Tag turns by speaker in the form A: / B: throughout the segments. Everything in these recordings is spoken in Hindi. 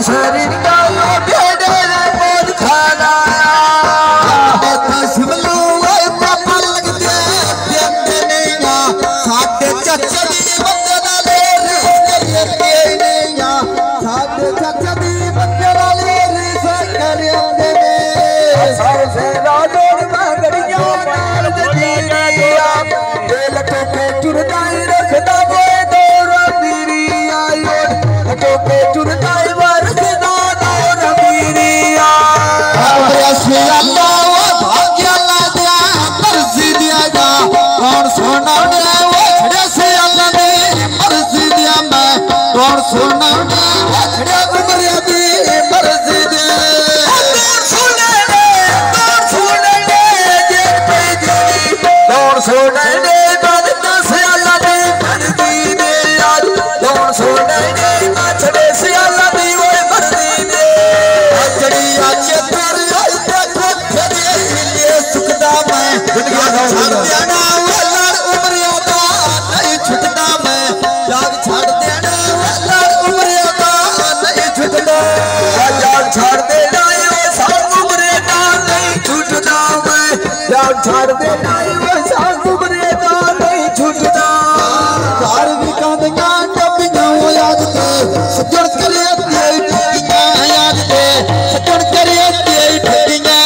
A: शरीर का भेड़े बहुत खाना शिमलो पापा लगते साथे चाचा दी बंदे नाले साथे चाचा दी बंदे नाले सबसे राजोड़ मंगड़ियों नाल दीरिया दिल टोके चुरदाई रखदा बोए दौर मेरी आयो टोके चुरदाई रखदा दौर मेरी आयो से अल्लाह वो भाग्य ला दिया मर्जी दिया जा कौन सोना ने वो छड़े से अल्लाह ने मर्जी दिया मैं कौन सोना ने वो छड़े उम्र दी मर्जी दे सोने बाद दस अल्लाह दी मर्जी दे यार दौड़ सोने नाचड़े से अल्लाह दी वो मर्जी दे अजड़ी आचे तर देखो फिर ये सुखदा मैं दुनिया छोड़ देना वाला उम्र यादा नहीं छुटदा मैं याद छोड़ देना वाला उम्र यादा नहीं छुटदा याद छोड़ देना वो साल उम्र यादा नहीं छुटदा मैं याद छोड़ देना सजन करे याद दे सजन करे ठगियां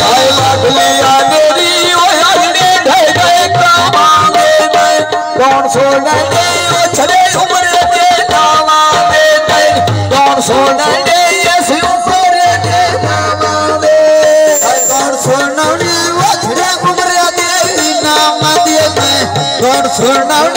A: आए लागलिया मेरी ओ यादे ढह गए कामांगे मैं कौन सोना दे ओ छड़े उम्र दे नामा दे कौन सोना दे इस उम्र दे नामा दे कौन सोना दे ओ छड़े उम्र दे नामा दे कौन सोना